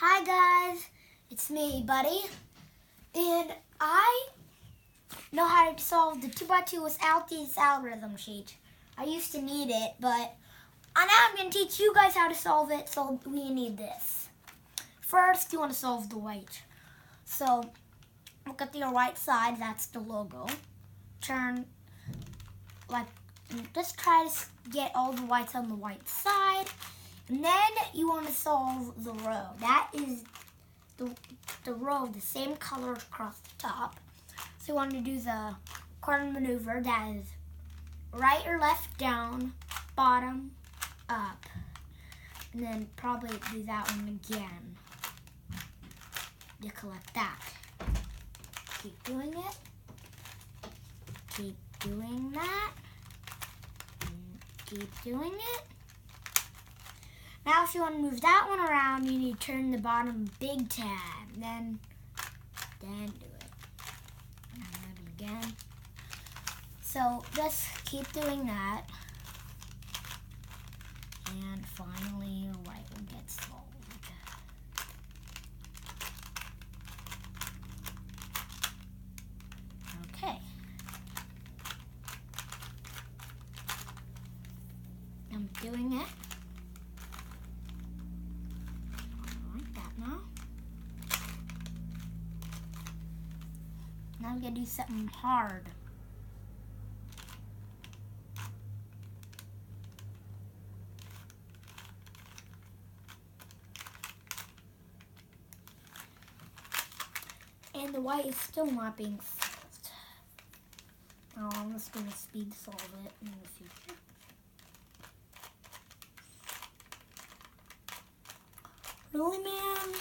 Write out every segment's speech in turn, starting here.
Hi guys, it's me, Buddy, and I know how to solve the 2x2 without this algorithm sheet. I used to need it, but now I'm going to teach you guys how to solve it, so we need this. First, you want to solve the white. So, look at your right side, that's the logo. Just try to get all the whites on the white side. And then you want to solve the row. That is the row, the same color across the top. So you want to do the corner maneuver. That is right or left down, bottom up. And then probably do that one again. You collect that. Keep doing it. Keep doing that. Keep doing it. Now if you want to move that one around, you need to turn the bottom big tab. Then do it. And move it again. So just keep doing that. And finally your white will get solved. Okay. I'm doing it. Now I'm going to do something hard. And the white is still not being solved. Oh, I'm just going to speed solve it in the future. Really, man?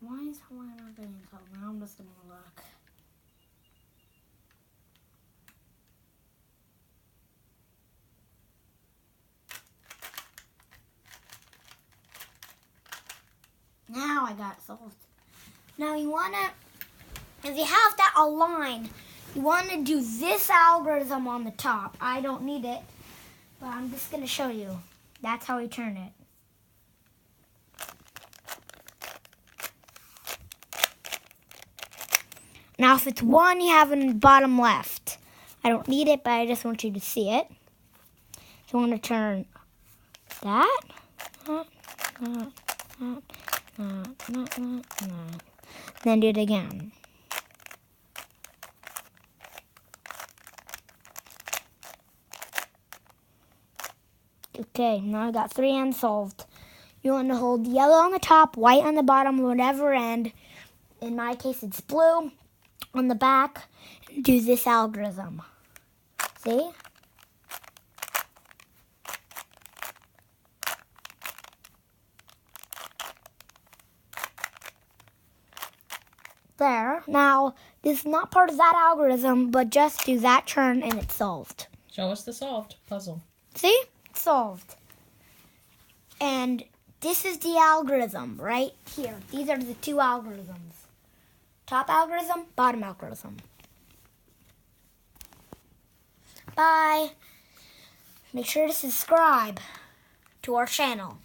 Why is Hawaii not getting solved? Now I'm just going to look. Now I got it solved. Now you want to, if you have that aligned, you want to do this algorithm on the top. I don't need it, but I'm just going to show you. That's how we turn it. Now if it's 1, you have it in the bottom left. I don't need it, but I just want you to see it. So you want to turn that. Then do it again. Okay, now I got 3 ends solved. You want to hold yellow on the top, white on the bottom, whatever end. In my case, it's blue on the back. Do this algorithm. See? There. Now, this is not part of that algorithm, but just do that turn and it's solved. Show us the solved puzzle. See? It's solved. And this is the algorithm right here. These are the 2 algorithms. Top algorithm, bottom algorithm. Bye. Make sure to subscribe to our channel.